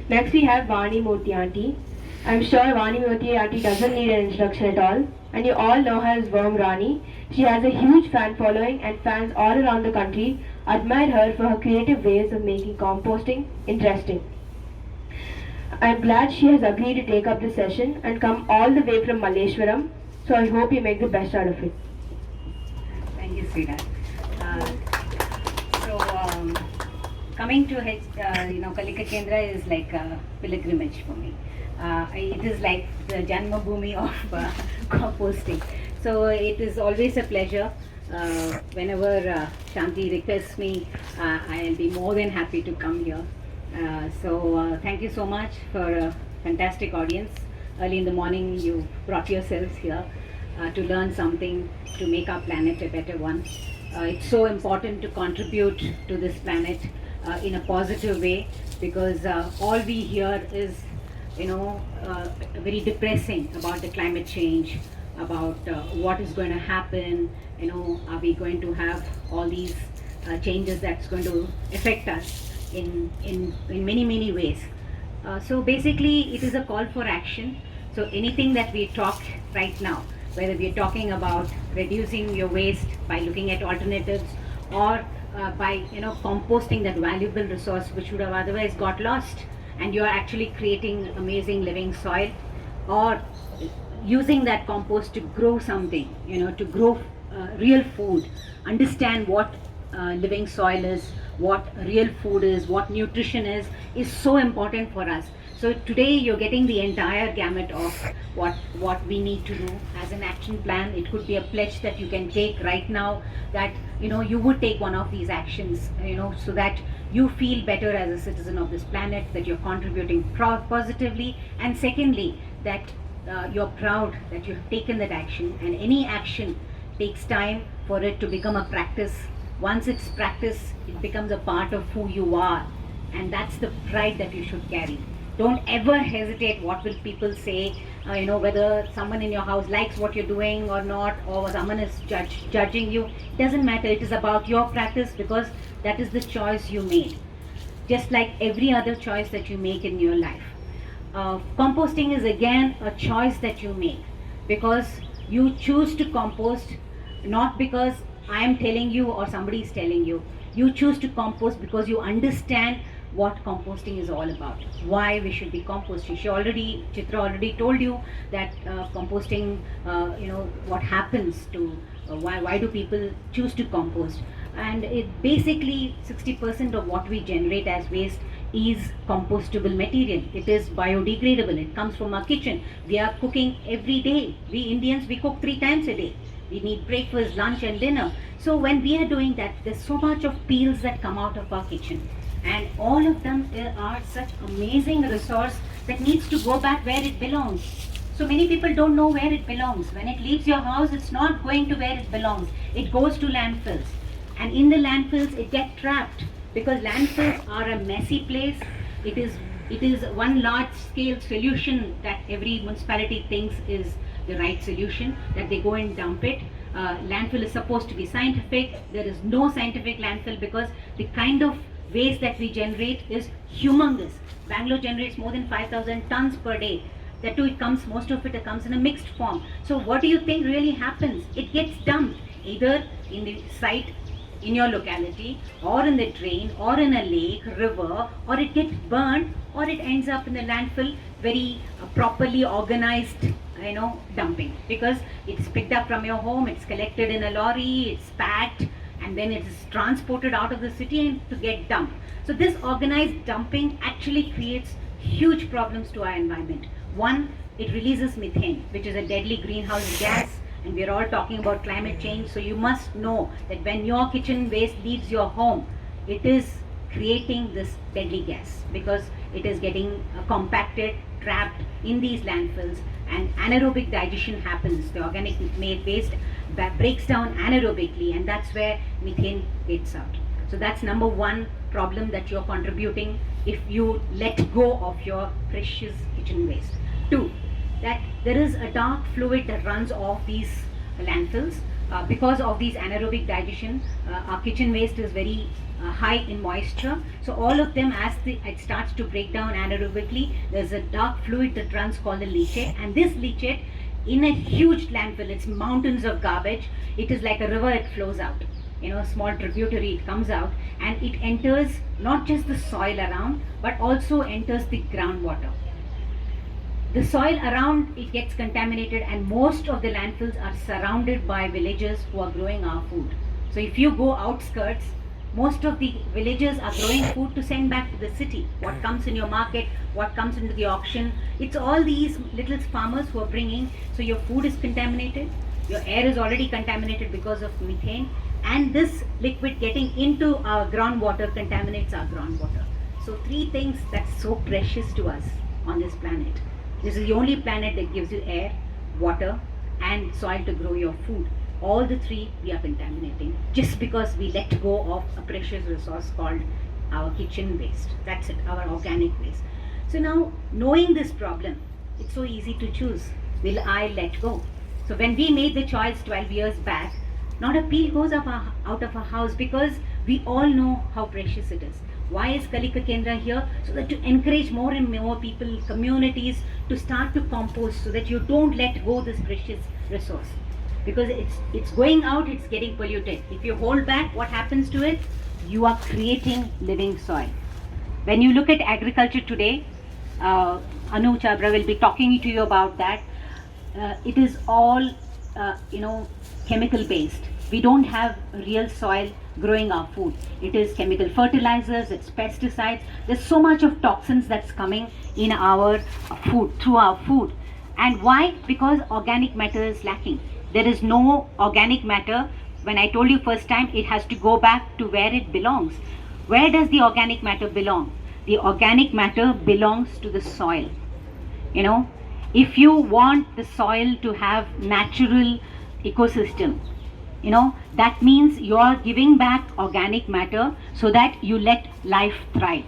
Next we have Vani Murthy Aunty. I'm sure Vani Murthy Aunty doesn't need an introduction at all. And you all know her as Worm Rani. She has a huge fan following and fans all around the country admire her for her creative ways of making composting interesting. I'm glad she has agreed to take up this session and come all the way from Malleshwaram. So I hope you make the best out of it. Thank you, Sridhar. So, coming to Kalika Kendra is like a pilgrimage for me. It is like the Janma Bhoomi of composting. So it is always a pleasure. Whenever Shanti requests me, I'll be more than happy to come here. Thank you so much for a fantastic audience. Early in the morning, you brought yourselves here to learn something, to make our planet a better one. It's so important to contribute to this planet in a positive way, because all we hear is, very depressing about the climate change, about what is going to happen. Are we going to have all these changes that's going to affect us in many ways. So basically, it is a call for action. So anything that we talk right now, whether we are talking about reducing your waste by looking at alternatives, or by composting that valuable resource which would have otherwise got lost, and you are actually creating amazing living soil, or using that compost to grow something, to grow real food, understand what living soil is, what real food is, what nutrition is so important for us. So today you're getting the entire gamut of what we need to do as an action plan. It could be a pledge that you can take right now, that you would take one of these actions, so that you feel better as a citizen of this planet, that you're contributing positively, and secondly, that you're proud that you've taken that action. And any action takes time for it to become a practice. Once it's practice, it becomes a part of who you are, and that's the pride that you should carry. Don't ever hesitate what will people say, whether someone in your house likes what you're doing or not, or someone is judging you. It doesn't matter. It is about your practice, because that is the choice you made, just like every other choice that you make in your life. Composting is again a choice that you make, because you choose to compost, not because I am telling you or somebody is telling you. You choose to compost because you understand what composting is all about, why we should be composting. Chitra already told you that composting, what happens to, why do people choose to compost. And it basically 60% of what we generate as waste is compostable material. It is biodegradable. It comes from our kitchen. We are cooking every day. We Indians, we cook 3 times a day. We need breakfast, lunch and dinner. So when we are doing that, there's so much of peels that come out of our kitchen. And all of them are such amazing resource that needs to go back where it belongs. So many people don't know where it belongs. When it leaves your house, it's not going to where it belongs. It goes to landfills. And in the landfills, it gets trapped, because landfills are a messy place. It is one large scale solution that every municipality thinks is the right solution, that they go and dump it. Landfill is supposed to be scientific. There is no scientific landfill, because the kind of waste that we generate is humongous. Bangalore generates more than 5,000 tons per day. That too, most of it comes in a mixed form. So what do you think really happens? It gets dumped either in the site in your locality, or in the drain, or in a lake, river, or it gets burned, or it ends up in the landfill, very properly organized, dumping, because it's picked up from your home, it's collected in a lorry, it's packed, and then it is transported out of the city and to get dumped. So this organized dumping actually creates huge problems to our environment. One, it releases methane, which is a deadly greenhouse gas. And we are all talking about climate change, so you must know that when your kitchen waste leaves your home, it is creating this deadly gas, because it is getting compacted, trapped in these landfills, and anaerobic digestion happens. The organic waste breaks down anaerobically, and that's where methane gets out. So that's number one problem that you're contributing if you let go of your precious kitchen waste. Two, that there is a dark fluid that runs off these landfills. because of these anaerobic digestion, our kitchen waste is very high in moisture. So all of them, as it starts to break down anaerobically, there's a dark fluid that runs called the leachate, and this leachate in a huge landfill, it's mountains of garbage. It is like a river, it flows out. Small tributary, it comes out and it enters not just the soil around, but also enters the groundwater. The soil around it gets contaminated, and most of the landfills are surrounded by villagers who are growing our food. So if you go outskirts, most of the villagers are growing food to send back to the city. What comes in your market, what comes into the auction, it's all these little farmers who are bringing. So your food is contaminated, your air is already contaminated because of methane, and this liquid getting into our groundwater contaminates our groundwater. So three things that's so precious to us on this planet. This is the only planet that gives you air, water, and soil to grow your food. All the three we are contaminating just because we let go of a precious resource called our kitchen waste. That's it, our organic waste. So now, knowing this problem, it's so easy to choose. Will I let go? So when we made the choice 12 years back, not a peel goes out of our house, because we all know how precious it is. Why is Kalika Kendra here? So that to encourage more and more people, communities to start to compost, so that you don't let go this precious resource. Because it's going out, it's getting polluted. If you hold back, what happens to it? You are creating living soil. When you look at agriculture today, Anu Chabra will be talking to you about that. It is all chemical based. We don't have real soil growing our food. It is chemical fertilizers, it's pesticides. There's so much of toxins that's coming in our food, through our food. And why? Because organic matter is lacking. There is no organic matter. When I told you first time, it has to go back to where it belongs. Where does the organic matter belong? The organic matter belongs to the soil. If you want the soil to have natural ecosystem, that means you are giving back organic matter so that you let life thrive.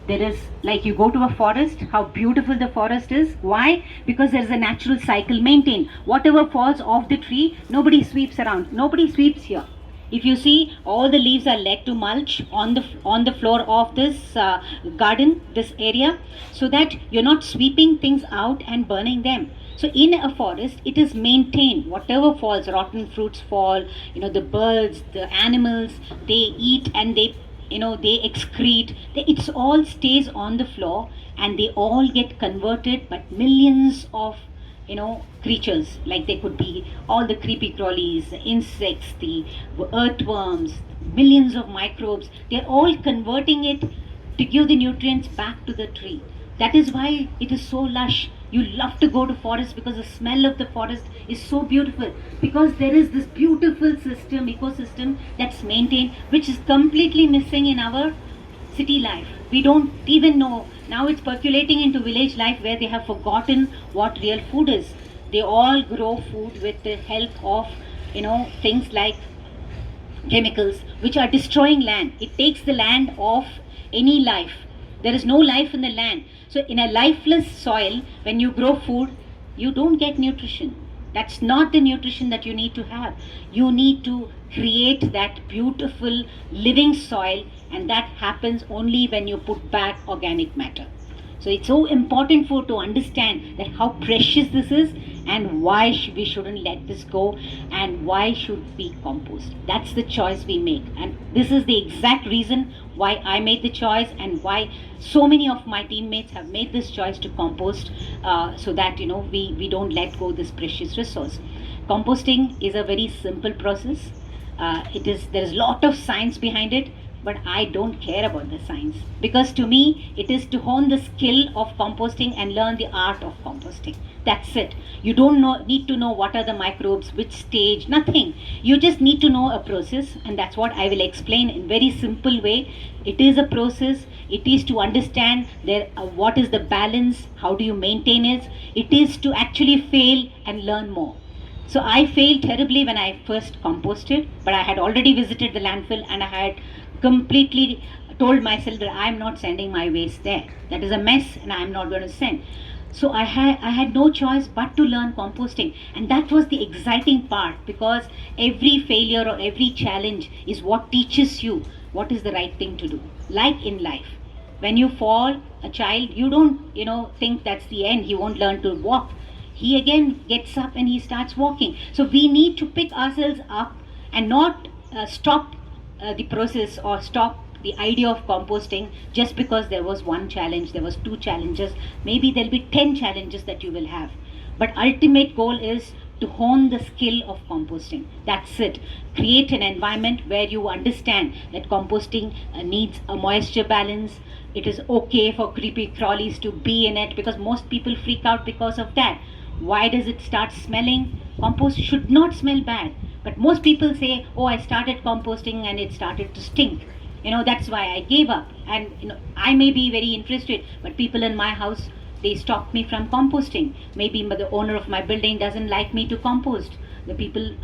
There is, like you go to a forest, how beautiful the forest is. Why? Because there is a natural cycle maintained. Whatever falls off the tree, nobody sweeps around. Nobody sweeps here. If you see, all the leaves are let to mulch on the floor of this garden, this area, so that you're not sweeping things out and burning them. So in a forest, it is maintained. Whatever falls, rotten fruits fall, the birds, the animals, they eat and they excrete. It all stays on the floor, and they all get converted. But millions of creatures, like they could be all the creepy crawlies, the insects, the earthworms, millions of microbes, they're all converting it to give the nutrients back to the tree. That is why it is so lush. You love to go to forest because the smell of the forest is so beautiful, because there is this beautiful ecosystem that's maintained, which is completely missing in our city life. We don't even know. Now it's percolating into village life, where they have forgotten what real food is. They all grow food with the help of things like chemicals, which are destroying land. It takes the land of any life. There is no life in the land. So in a lifeless soil, when you grow food, you don't get nutrition. That's not the nutrition that you need to have. You need to create that beautiful living soil, and that happens only when you put back organic matter. So it's so important to understand that how precious this is, and why we shouldn't let this go, and why should we compost. That's the choice we make, and this is the exact reason why I made the choice, and why so many of my teammates have made this choice to compost, so that we don't let go this precious resource. Composting is a very simple process. There is a lot of science behind it, but I don't care about the science, because to me it is to hone the skill of composting and learn the art of composting. That's it. You don't need to know what are the microbes, which stage, nothing. You just need to know a process, and that's what I will explain in very simple way. It is a process. It is to understand what is the balance, how do you maintain it. It is to actually fail and learn more. So I failed terribly when I first composted, but I had already visited the landfill, and I had completely told myself that I'm not sending my waste there. That is a mess, and I'm not going to send. So I had no choice but to learn composting, and that was the exciting part, because every failure or every challenge is what teaches you what is the right thing to do. Like in life, when you fall, a child, you don't think that's the end, he won't learn to walk. He again gets up and he starts walking. So we need to pick ourselves up and not stop the process or stop the idea of composting just because there was one challenge, there was two challenges, maybe there'll be 10 challenges that you will have. But ultimate goal is to hone the skill of composting. That's it. Create an environment where you understand that composting needs a moisture balance. It is okay for creepy crawlies to be in it, because most people freak out because of that. Why does it start smelling? Compost should not smell bad. But most people say, oh, I started composting and it started to stink. That's why I gave up. And I may be very interested, but people in my house, they stopped me from composting. Maybe the owner of my building doesn't like me to compost. The people,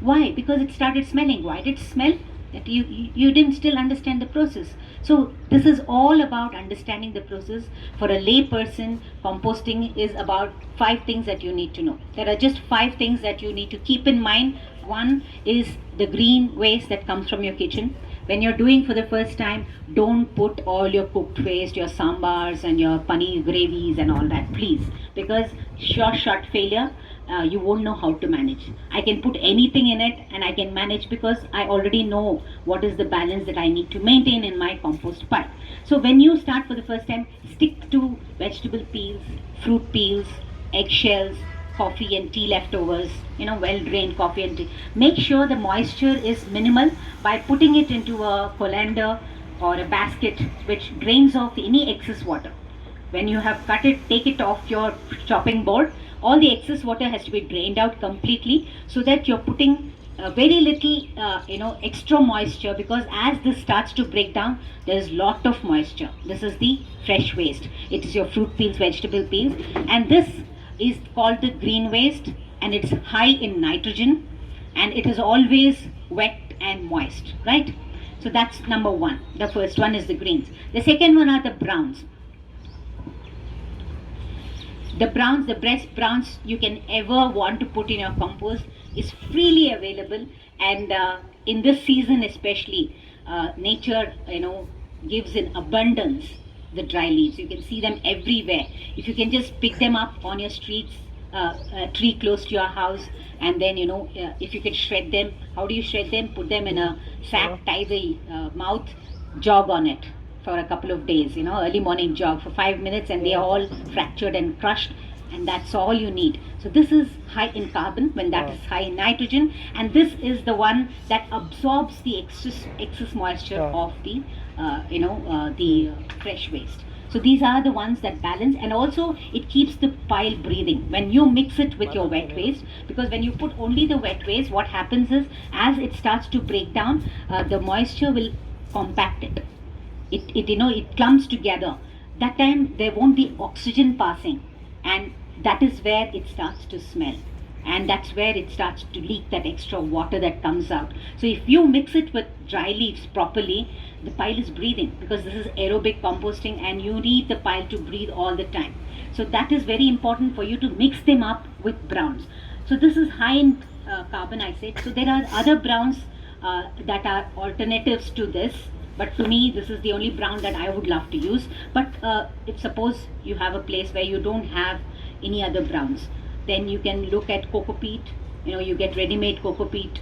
why? Because it started smelling. Why did it smell? That you didn't still understand the process. So this is all about understanding the process. For a lay person, composting is about 5 things that you need to know. There are just 5 things that you need to keep in mind. One is the green waste that comes from your kitchen. When you're doing for the first time, don't put all your cooked waste, your sambars and your paneer gravies and all that, please, because short failure, you won't know how to manage. I can put anything in it and I can manage, because I already know what is the balance that I need to maintain in my compost pile. So when you start for the first time, stick to vegetable peels, fruit peels, eggshells, coffee and tea leftovers, well drained coffee and tea. Make sure the moisture is minimal by putting it into a colander or a basket which drains off any excess water. When you have cut it, take it off your chopping board. All the excess water has to be drained out completely, so that you're putting very little extra moisture, because as this starts to break down, there is lot of moisture. This is the fresh waste. It is your fruit peels, vegetable peels, and this is called the green waste, and it's high in nitrogen, and it is always wet and moist, right? So that's number 1. The first one is the greens. The second one are the browns. The best browns you can ever want to put in your compost is freely available, and in this season especially, nature gives in abundance the dry leaves. You can see them everywhere. If you can just pick them up on your streets, a tree close to your house, and then if you can shred them. How do you shred them? Put them in a sack, tie the mouth, jog on it for a couple of days, early morning jog for 5 minutes, and they are all fractured and crushed, and that's all you need. So this is high in carbon when that is high in nitrogen, and this is the one that absorbs the excess moisture of the the fresh waste. So these are the ones that balance, and also it keeps the pile breathing when you mix it with your wet waste, because when you put only the wet waste, what happens is, as it starts to break down, the moisture will compact it. It clumps together. That time there won't be oxygen passing, and that is where it starts to smell, and that's where it starts to leak that extra water that comes out. So if you mix it with dry leaves properly, the pile is breathing, because this is aerobic composting and you need the pile to breathe all the time. So that is very important for you to mix them up with browns. So this is high in carbon, I said. So there are other browns that are alternatives to this, but to me this is the only brown that I would love to use. But if suppose you have a place where you don't have any other browns, then you can look at coco peat. You get ready-made coco peat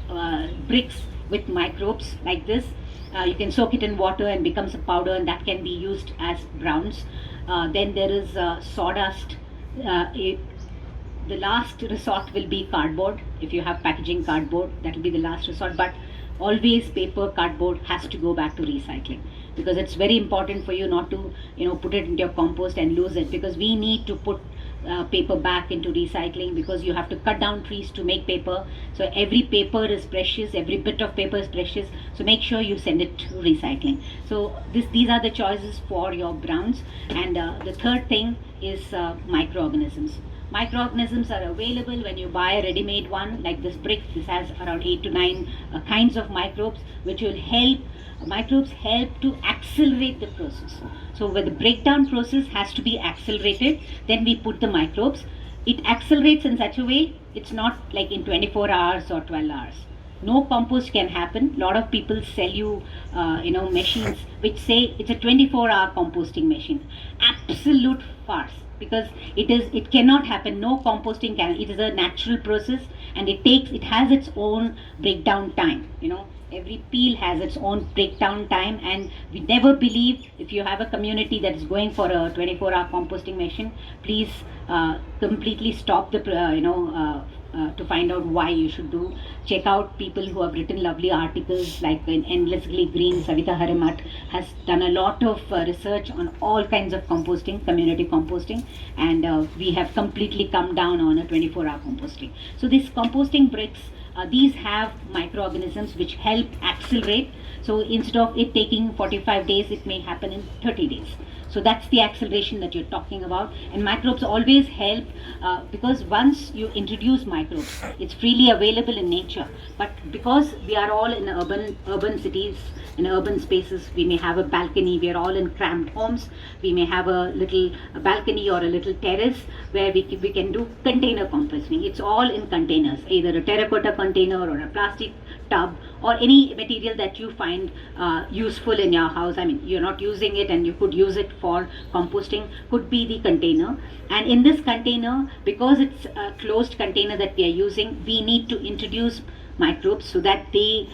bricks with microbes like this. You can soak it in water and becomes a powder, and that can be used as browns. Then there is sawdust. The last resort will be cardboard. If you have packaging cardboard, that will be the last resort. But always paper, cardboard has to go back to recycling, because it's very important for you not to put it into your compost and lose it, because we need to put paper back into recycling, because you have to cut down trees to make paper. So every paper is precious, every bit of paper is precious, so make sure you send it to recycling. So these are the choices for your browns. And the third thing is microorganisms. Microorganisms are available when you buy a ready-made one like this brick. This has around 8 to 9 kinds of microbes which will help. Microbes help to accelerate the process. So when the breakdown process has to be accelerated, then we put the microbes. It accelerates in such a way, it's not like in 24 hours or 12 hours. No compost can happen. A lot of people sell you, machines which say it's a 24-hour composting machine. Absolute farce, because it cannot happen. No composting can. It is a natural process, and it has its own breakdown time. Every peel has its own breakdown time, and we never believe, if you have a community that is going for a 24-hour composting machine, please completely stop the to find out why you should do. Check out people who have written lovely articles, like in Endlessly Green, Savita Harimat has done a lot of research on all kinds of composting, community composting, and we have completely come down on a 24-hour composting. So these composting bricks, these have microorganisms which help accelerate. So instead of it taking 45 days, it may happen in 30 days. So that's the acceleration that you're talking about. And microbes always help, because once you introduce microbes, it's freely available in nature. But because we are all in urban cities, in urban spaces, we may have a balcony, we are all in cramped homes, we may have a little balcony or a little terrace where we can do container composting. It's all in containers, either a terracotta container or a plastic tub or any material that you find useful in your house. I mean, you're not using it and you could use it for composting, could be the container. And in this container, because it's a closed container that we are using, we need to introduce microbes so that they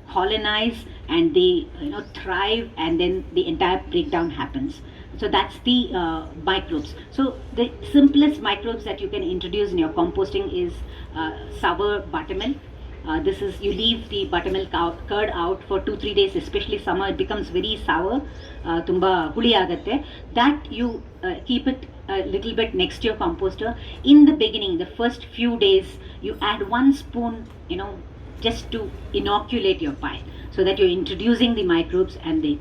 colonize and they thrive, and then the entire breakdown happens. So that's the microbes. So the simplest microbes that you can introduce in your composting is sour buttermilk. This is, you leave the buttermilk curd out for 2-3 days, especially summer, it becomes very sour, tumba huli agate. That you keep it a little bit next to your composter. In the beginning, the first few days, you add 1 spoon, just to inoculate your pile, so that you're introducing the microbes. And the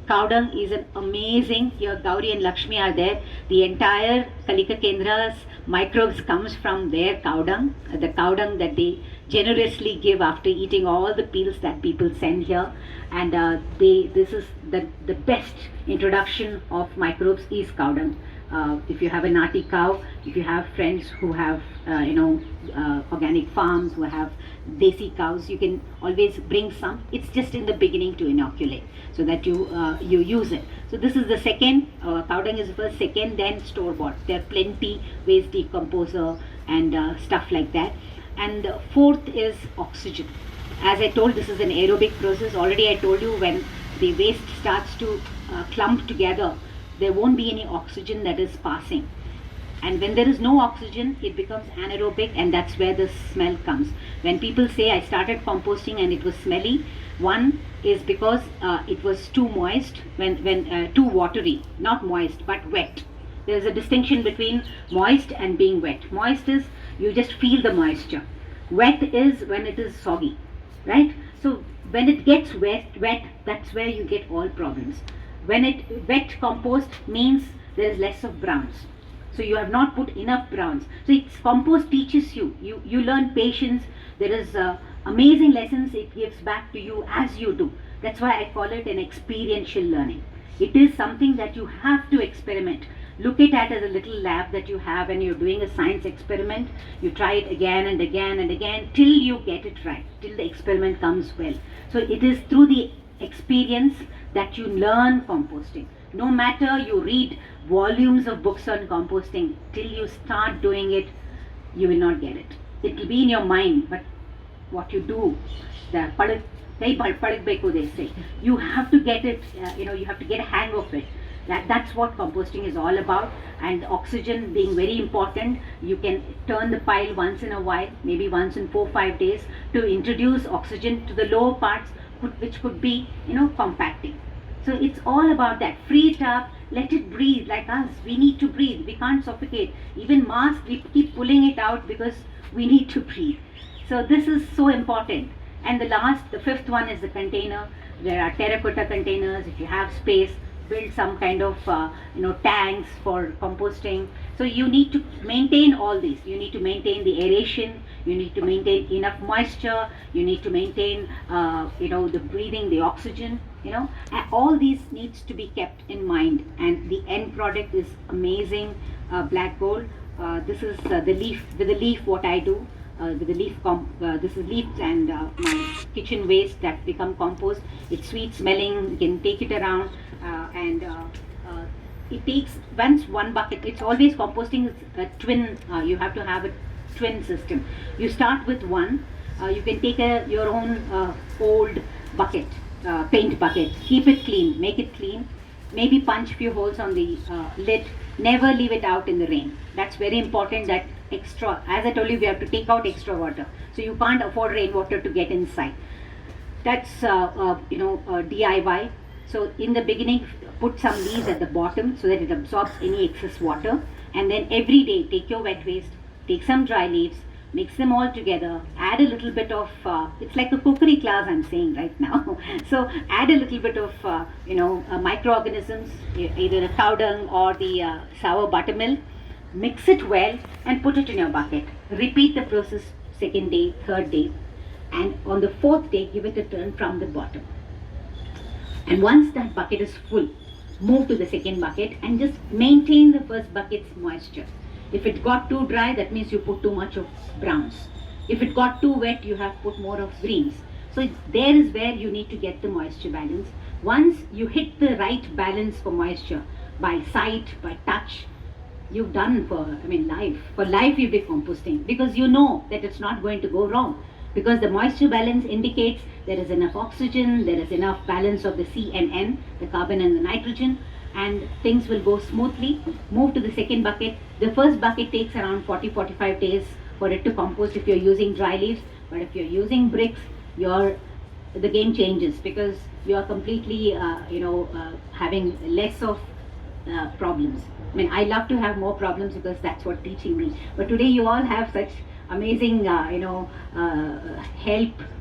cow dung is an amazing, here Gauri and Lakshmi are there, the entire Kalika Kendra's microbes comes from their cow dung, the cow dung that they generously give after eating all the peels that people send here. And this is the best introduction of microbes is cow dung. If you have a nati cow, if you have friends who have organic farms, who have desi cows, you can always bring some. It's just in the beginning to inoculate, so that you use it. So this is the second, cow dung is the first, second, then store bought. There are plenty, waste decomposer and stuff like that. And fourth is oxygen. As I told, this is an aerobic process. Already I told you, when the waste starts to clump together, there won't be any oxygen that is passing. And when there is no oxygen, it becomes anaerobic, and that's where the smell comes. When people say, I started composting and it was smelly, one is because it was too moist, when too watery, not moist, but wet. There is a distinction between moist and being wet. Moist is, you just feel the moisture. Wet is when it is soggy, right? So when it gets wet, that's where you get all problems. Wet compost means there is less of browns. So you have not put enough browns. So compost teaches you. You learn patience. There is amazing lessons it gives back to you as you do. That's why I call it an experiential learning. It is something that you have to experiment. Look at it as a little lab that you have, and you're doing a science experiment. You try it again and again and again till you get it right, till the experiment comes well. So it is through the experience that you learn composting. No matter you read volumes of books on composting, till you start doing it, you will not get it. It will be in your mind, but what you do, they say, you have to get it, you have to get a hang of it. That's what composting is all about. And oxygen being very important, you can turn the pile once in a while, maybe once in 4-5 days, to introduce oxygen to the lower parts, which could be compacting. So it's all about that. Free it up, let it breathe. Like us, we need to breathe, we can't suffocate. Even mask, we keep pulling it out because we need to breathe. So this is so important. And the fifth one is the container. There are terracotta containers. If you have space, build some kind of tanks for composting. So you need to maintain all these. You need to maintain the aeration. You need to maintain enough moisture. You need to maintain the breathing, the oxygen. And all these needs to be kept in mind. And the end product is amazing. Black gold. This is the leaf. With the leaf, what I do. With the leaf, this is leaves and my kitchen waste that become compost. It's sweet smelling. You can take it around, and it takes once one bucket. It's always composting is a twin. You have to have a twin system. You start with one. You can take your own old bucket, paint bucket. Keep it clean. Make it clean. Maybe punch few holes on the lid. Never leave it out in the rain. That's very important. That extra, as I told you, we have to take out extra water. So you can't afford rainwater to get inside. That's DIY. So in the beginning, put some leaves at the bottom so that it absorbs any excess water. And then every day, take your wet waste, take some dry leaves, mix them all together, add a little bit of, it's like a cookery class I'm saying right now. So add a little bit of, microorganisms, either the cow dung or the sour buttermilk. Mix it well and put it in your bucket. Repeat the process second day, third day, and on the fourth day, give it a turn from the bottom. And once that bucket is full, move to the second bucket and just maintain the first bucket's moisture. If it got too dry, that means you put too much of browns. If it got too wet, you have put more of greens. So there is where you need to get the moisture balance. Once you hit the right balance for moisture, by sight, by touch, you've done for life. For life you'll be composting because you know that it's not going to go wrong. Because the moisture balance indicates there is enough oxygen, there is enough balance of the C and N, the carbon and the nitrogen, and things will go smoothly. Move to the second bucket. The first bucket takes around 40-45 days for it to compost if you're using dry leaves. But if you're using bricks, the game changes because you're completely having less of problems. I love to have more problems because that's what teaching me. But today you all have such amazing help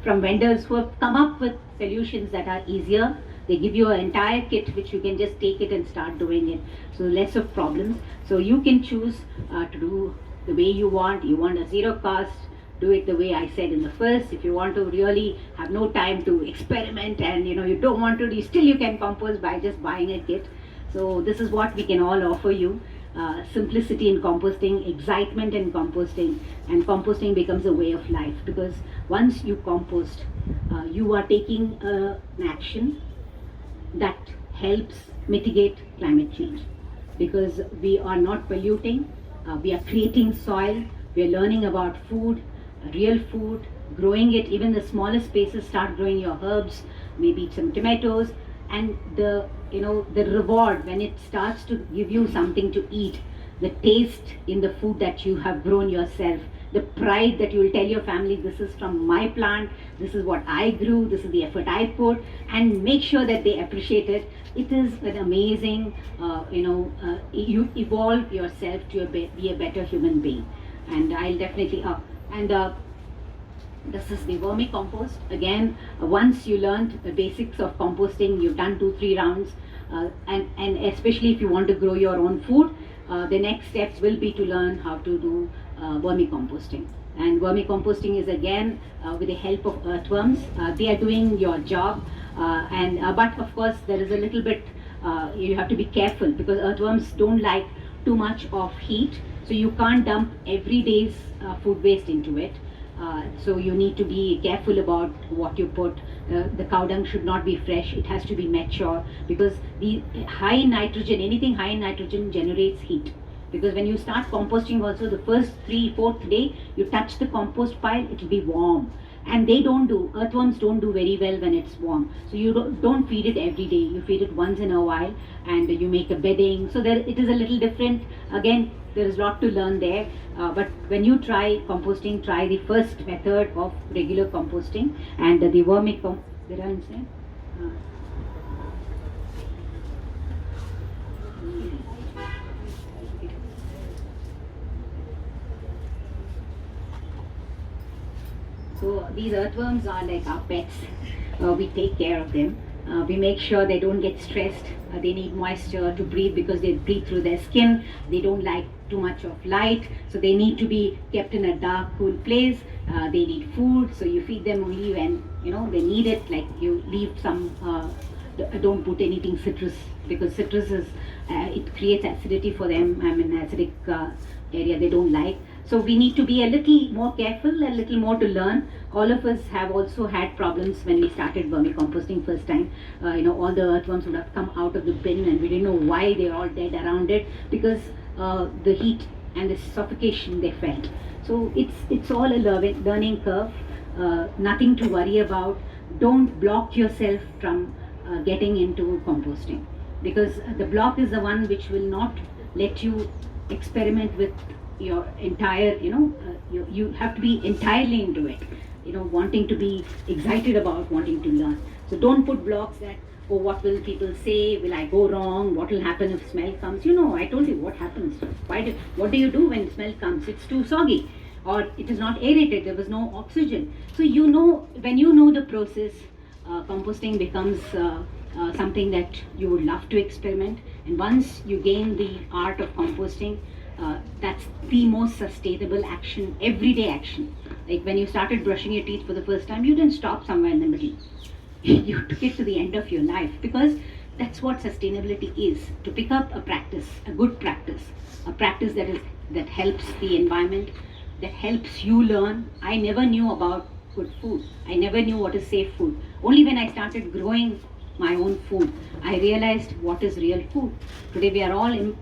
from vendors who have come up with solutions that are easier. They give you an entire kit which you can just take it and start doing it. So less of problems. So you can choose to do the way you want. You want a zero cost, do it the way I said in the first. If you want to really have no time to experiment and you don't want to, still you can compost by just buying a kit. So this is what we can all offer you. Simplicity in composting, excitement in composting, and composting becomes a way of life because once you compost, you are taking an action that helps mitigate climate change because we are not polluting, we are creating soil, we are learning about food, real food, growing it. Even the smallest spaces, start growing your herbs, maybe some tomatoes, and the reward when it starts to give you something to eat, the taste in the food that you have grown yourself, the pride that you will tell your family, this is from my plant, this is what I grew, this is the effort I put, and make sure that they appreciate it. It is an amazing, you evolve yourself to be a better human being. And I'll definitely, this is the vermicompost. Again, once you learned the basics of composting, you've done 2-3 rounds, and especially if you want to grow your own food, the next steps will be to learn how to do vermicomposting. And vermicomposting is again with the help of earthworms. They are doing your job, but of course there is a little bit, you have to be careful because earthworms don't like too much of heat, so you can't dump every day's food waste into it. So you need to be careful about what you put. The cow dung should not be fresh, it has to be mature because the high in nitrogen, anything high in nitrogen generates heat. Because when you start composting also, the first 3-4th day you touch the compost pile, it will be warm. And earthworms don't do very well when it's warm. So you don't feed it every day, you feed it once in a while and you make a bedding. So it is a little different. Again, there is a lot to learn there. But when you try composting, try the first method of regular composting and the vermicompost. Did I say? So these earthworms are like our pets. We take care of them. We make sure they don't get stressed. They need moisture to breathe because they breathe through their skin. They don't like too much of light, so they need to be kept in a dark, cool place. They need food, so you feed them only when they need it. Like you leave some. Don't put anything citrus, because citrus is it creates acidity for them. I mean, acidic area they don't like. So we need to be a little more careful, a little more to learn. All of us have also had problems when we started vermicomposting first time. All the earthworms would have come out of the bin, and we didn't know why they're all dead around it, because the heat and the suffocation they felt. So it's all a learning curve. Nothing to worry about. Don't block yourself from getting into composting, because the block is the one which will not let you experiment with your entire, you have to be entirely into it, wanting to be excited about wanting to learn. So don't put blocks that, oh, what will people say, will I go wrong, what will happen if smell comes. I told you what happens. What do you do when smell comes? It's too soggy, or it is not aerated, there was no oxygen. So when you know the process, composting becomes something that you would love to experiment. And once you gain the art of composting, that's the most sustainable action, everyday action. Like when you started brushing your teeth for the first time, you didn't stop somewhere in the middle. You took it to the end of your life, because that's what sustainability is. To pick up a practice, a good practice, a practice that helps the environment, that helps you learn. I never knew about good food. I never knew what is safe food. Only when I started growing my own food, I realized what is real food. Today we are all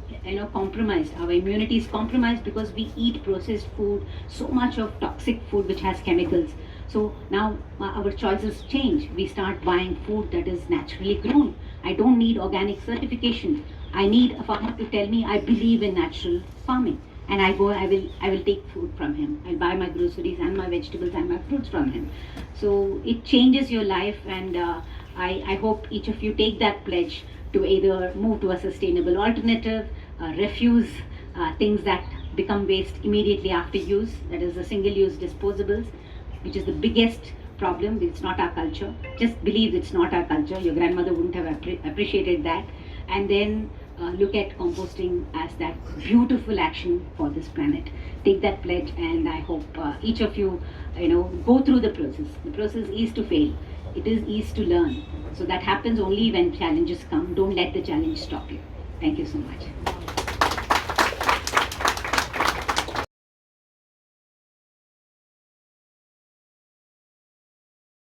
compromised. Our immunity is compromised because we eat processed food, so much of toxic food which has chemicals. So now our choices change. We start buying food that is naturally grown. I don't need organic certification. I need a farmer to tell me I believe in natural farming, and I will take food from him. I'll buy my groceries and my vegetables and my fruits from him. So it changes your life, and I hope each of you take that pledge to either move to a sustainable alternative, refuse things that become waste immediately after use, that is the single-use disposables, which is the biggest problem. It's not our culture. Just believe it's not our culture. Your grandmother wouldn't have appreciated that. And then look at composting as that beautiful action for this planet. Take that pledge, and I hope each of you, go through the process. The process is to fail. It is to learn. So that happens only when challenges come. Don't let the challenge stop you. Thank you so much.